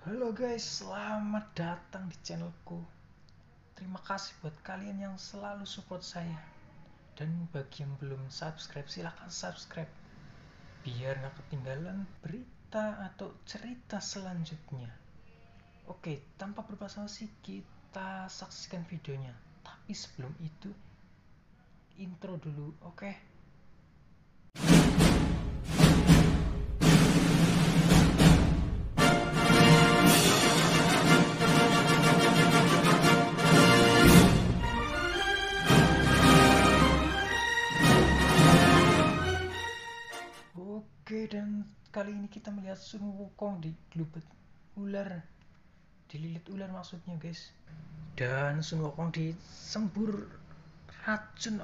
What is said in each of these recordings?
Halo guys, selamat datang di channelku. Terima kasih buat kalian yang selalu support saya. Dan bagi yang belum subscribe, silahkan subscribe biar gak ketinggalan berita atau cerita selanjutnya. Oke, tanpa berbasa-basi kita saksikan videonya. Tapi sebelum itu, intro dulu, oke? Oke, dan kali ini kita melihat Sun Wukong digelubet ular, dililit ular maksudnya guys. Dan Sun Wukong disembur racun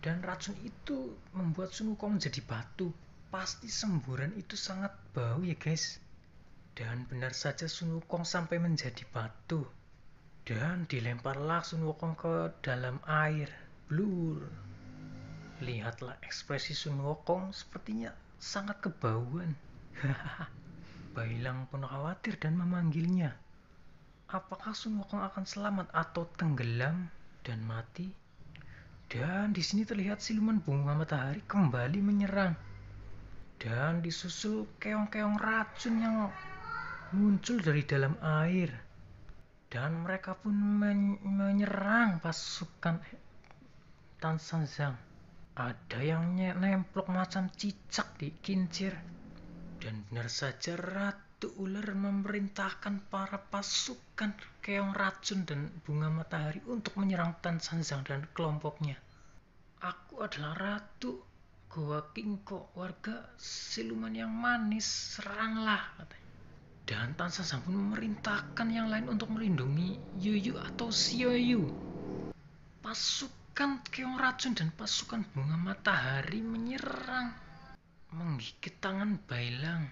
dan racun itu membuat Sun Wukong menjadi batu. Pasti semburan itu sangat bau ya guys. Dan benar saja Sun Wukong sampai menjadi batu. Dan dilemparlah Sun Wukong ke dalam air. Blur. Lihatlah ekspresi Sun Wukong, sepertinya sangat kebauan. Bailang pun khawatir dan memanggilnya. Apakah Sun Wukong akan selamat atau tenggelam dan mati? Dan di sini terlihat siluman bunga matahari kembali menyerang. Dan disusul keong-keong racun yang muncul dari dalam air. Dan mereka pun menyerang pasukan Tan San Zhang. Ada yang nemplok macam cicak di kincir. Dan benar saja Ratu Ular memerintahkan para pasukan keong racun dan bunga matahari untuk menyerang Tan San Zhang dan kelompoknya. Aku adalah Ratu Goa Kingko, warga siluman yang manis, seranglah, katanya. Dan Tan San Zhang pun memerintahkan yang lain untuk melindungi Yuyu atau Xiaoyu. Pasukan keong racun dan pasukan bunga matahari menyerang, menggigit tangan Bailang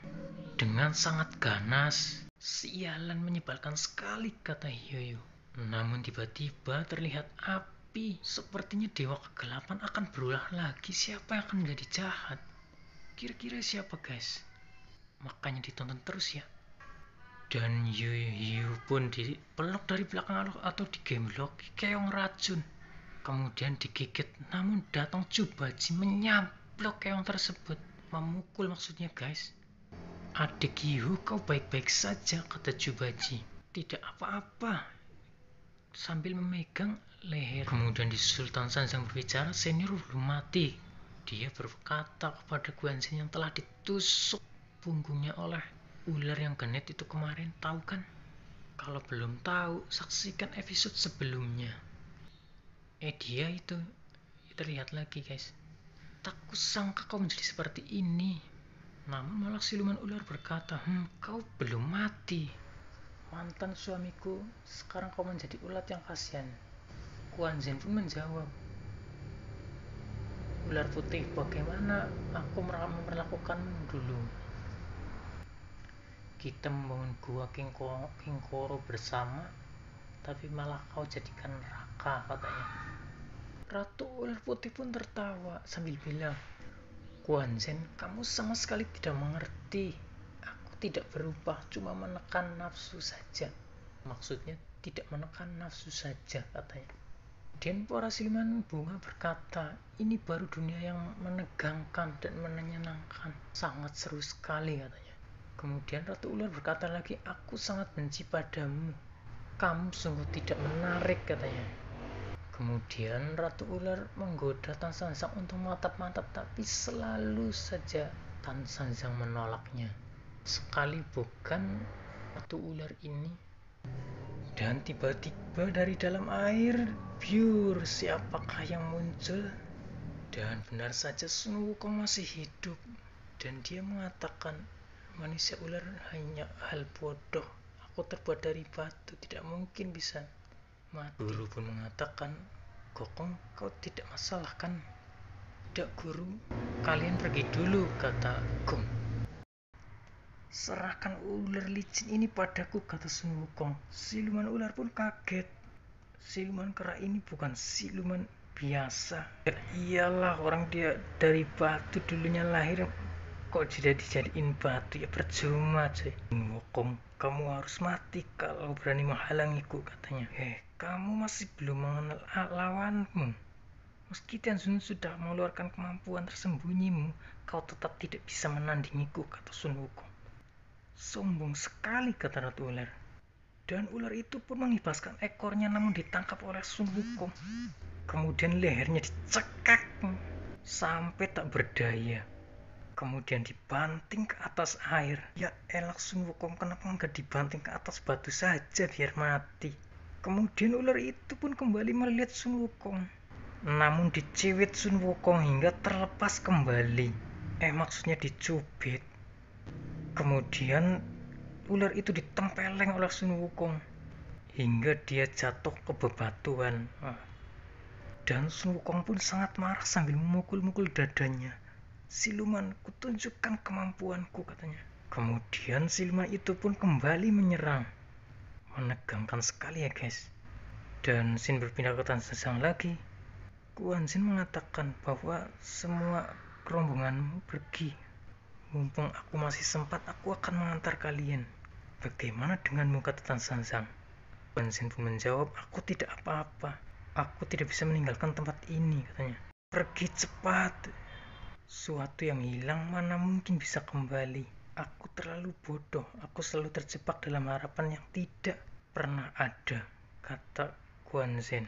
dengan sangat ganas. Sialan, menyebalkan sekali, kata Yuyu. Namun tiba-tiba terlihat api. Sepertinya dewa kegelapan akan berulah lagi. Siapa yang akan menjadi jahat? Kira-kira siapa guys? Makanya ditonton terus ya. Dan Yuyu pun dipeluk dari belakang atau digemblok keong racun. Kemudian digigit, namun datang Jubaji menyamplok keong tersebut. Memukul maksudnya guys. Adik Yu, kau baik-baik saja, kata Jubaji. Tidak apa-apa, sambil memegang leher. Kemudian di Sultan Sanjang berbicara, senior belum mati. Dia berkata kepada Guanzin yang telah ditusuk punggungnya oleh ular yang genit itu kemarin. Tahu kan? Kalau belum tahu, saksikan episode sebelumnya. Dia itu terlihat lagi guys. Tak kusangka kau menjadi seperti ini. Namun malah siluman ular berkata, kau belum mati. Mantan suamiku, sekarang kau menjadi ulat yang kasihan. Guanzin pun menjawab, ular putih, bagaimana aku memperlakukanmu dulu? Kita membangun gua Kingkoro bersama, tapi malah kau jadikan neraka, katanya. Ratu ular putih pun tertawa sambil bilang, Guanzin, kamu sama sekali tidak mengerti. Aku tidak berubah, cuma menekan nafsu saja. Maksudnya tidak menekan nafsu saja, katanya. Dan para siluman bunga berkata, ini baru dunia yang menegangkan dan menyenangkan. Sangat seru sekali, katanya. Kemudian Ratu Ular berkata lagi, aku sangat benci padamu. Kamu sungguh tidak menarik, katanya. Kemudian Ratu Ular menggoda Tan San Zhang untuk mantap-mantap, tapi selalu saja Tan San Zhang menolaknya. Sekali bukan Ratu Ular ini. Dan tiba-tiba dari dalam air, biur, siapakah yang muncul? Dan benar saja Sun Wukong masih hidup. Dan dia mengatakan, manusia ular hanya hal bodoh. Aku terbuat dari batu, tidak mungkin bisa mati. Guru pun mengatakan, Gokong, kau tidak masalah kan? Tidak guru, kalian pergi dulu, kata Gong. Serahkan ular licin ini padaku, kata Sun Wukong. Siluman ular pun kaget. Siluman kera ini bukan siluman biasa. Ya iyalah, orang dia dari batu dulunya lahir. kok tidak dijadiin batu, ya percuma cuy. Sun Wukong, kamu harus mati kalau berani menghalangiku, katanya. Kamu masih belum mengenal lawanmu. Meski Tianzun sudah mengeluarkan kemampuan tersembunyimu, kau tetap tidak bisa menandingiku, kata Sun Wukong. Sombong sekali, kata Ratu Ular. Dan ular itu pun mengibaskan ekornya namun ditangkap oleh Sun Wukong. Kemudian lehernya dicekak sampai tak berdaya. Kemudian dibanting ke atas air. Ya elah Sun Wukong, kenapa enggak dibanting ke atas batu saja biar mati? Kemudian ular itu pun kembali melihat Sun Wukong. Namun diciwit Sun Wukong hingga terlepas kembali. Maksudnya dicubit. Kemudian ular itu ditempeleng oleh Sun Wukong hingga dia jatuh ke bebatuan. Dan Sun Wukong pun sangat marah sambil memukul-mukul dadanya. Siluman, kutunjukkan kemampuanku, katanya. Kemudian siluman itu pun kembali menyerang. Menegangkan sekali ya guys. Dan Sin berpindah ke Tan San lagi. Guan Zin mengatakan bahwa semua rombongan pergi. Mumpung aku masih sempat, aku akan mengantar kalian. Bagaimana denganmu, kata Tan San Zhang. Guan Zin pun menjawab, aku tidak apa-apa. Aku tidak bisa meninggalkan tempat ini, katanya. Pergi cepat. Suatu yang hilang mana mungkin bisa kembali. Aku terlalu bodoh. Aku selalu terjebak dalam harapan yang tidak pernah ada, kata Guan Zin.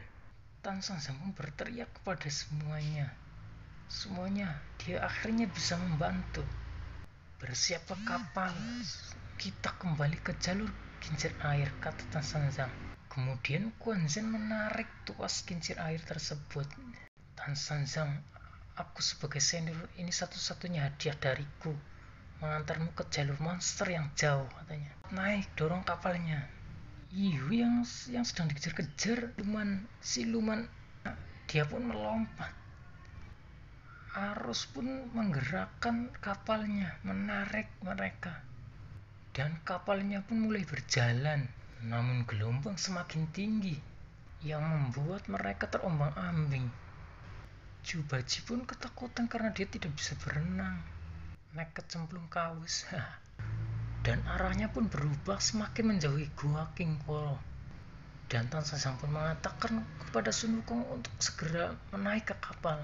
Tan San Zhang pun berteriak kepada semuanya. Dia akhirnya bisa membantu. Bersiap ke kapal, kita kembali ke jalur kincir air, kata Tan San Zhang. Kemudian Guan Zin menarik tuas kincir air tersebut. Tan San Zhang, aku sebagai senior ini satu-satunya hadiah dariku, mengantarmu ke jalur monster yang jauh, katanya. Naik, dorong kapalnya. Yihu yang sedang dikejar-kejar siluman, dia pun melompat. Arus pun menggerakkan kapalnya, menarik mereka. Dan kapalnya pun mulai berjalan. Namun gelombang semakin tinggi yang membuat mereka terombang-ambing. Jubaji pun ketakutan karena dia tidak bisa berenang. Naik kecemplung kawis. Dan arahnya pun berubah semakin menjauhi Gua King Koro. Dan Tan San Zhang pun mengatakan kepada Sun Wukong untuk segera menaik ke kapal.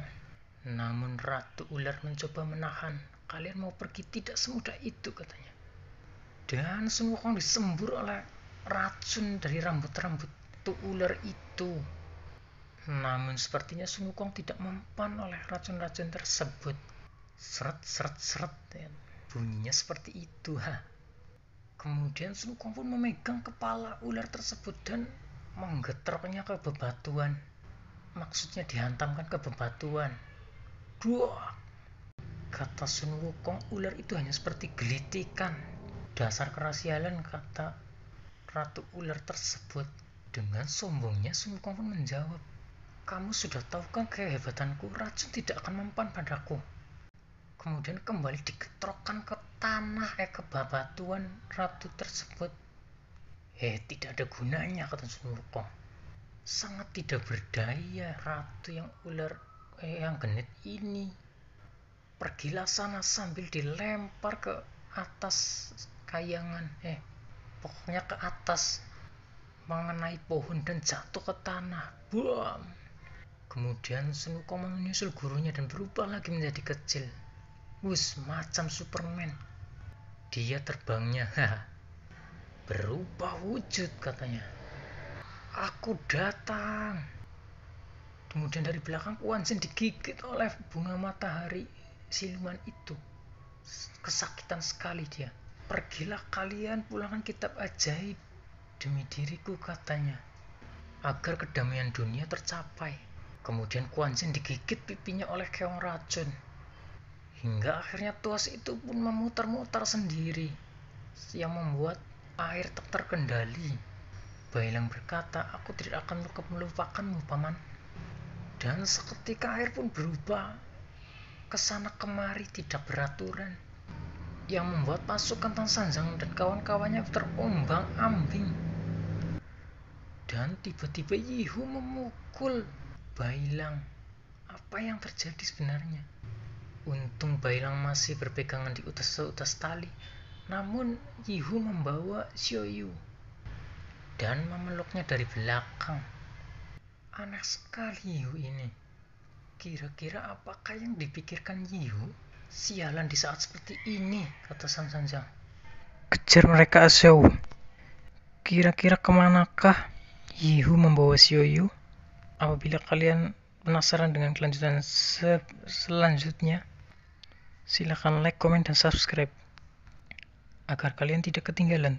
Namun Ratu Ular mencoba menahan. Kalian mau pergi, tidak semudah itu, katanya. Dan Sun Wukong disembur oleh racun dari rambut-rambut ular itu. Namun sepertinya Sun Wukong tidak mempan oleh racun-racun tersebut. Seret. Bunyinya seperti itu. Kemudian Sun Wukong pun memegang kepala ular tersebut dan menggetroknya ke bebatuan. Maksudnya dihantamkan ke bebatuan. Duh, kata Sun Wukong, ular itu hanya seperti gelitikan. Dasar kerasialan, kata Ratu Ular tersebut. Dengan sombongnya Sun Wukong pun menjawab, kamu sudah tahu kan kehebatanku, racun tidak akan mempan padaku. Kemudian kembali digetrokkan ke tanah, ke bebatuan ratu tersebut. Tidak ada gunanya, kata Sun Wukong. Sangat tidak berdaya ratu yang ular yang genit ini. Pergilah sana, sambil dilempar ke atas kayangan, pokoknya ke atas, mengenai pohon dan jatuh ke tanah. Buam. Kemudian Sun Wukong menyusul gurunya dan berubah lagi menjadi kecil. Macam Superman. Dia terbangnya berubah wujud, katanya. Aku datang. Kemudian dari belakang Guan Zin digigit oleh bunga matahari siluman itu. Kesakitan sekali dia. Pergilah kalian, pulangkan kitab ajaib demi diriku, katanya, agar kedamaian dunia tercapai. Kemudian Guan Zin digigit pipinya oleh keong racun. Hingga akhirnya tuas itu pun memutar-mutar sendiri, yang membuat air tak terkendali. Bailang berkata, aku tidak akan melupakanmu, paman. Dan seketika air pun berubah kesana kemari tidak beraturan, yang membuat pasukan Tan San Zhang dan kawan-kawannya terombang-ambing. Dan tiba-tiba Yihu memukul Bailang. Apa yang terjadi sebenarnya? Untung Bailang masih berpegangan di utas tali, namun Yihu membawa Xiaoyu dan memeluknya dari belakang. Aneh sekali Yihu ini. Kira-kira apakah yang dipikirkan Yihu? Sialan di saat seperti ini, kata San Sanjiang. Kejar mereka, Xiao. Kira-kira kemanakah Yihu membawa Xiaoyu? Apabila kalian penasaran dengan kelanjutan selanjutnya, silakan like, komen, dan subscribe agar kalian tidak ketinggalan.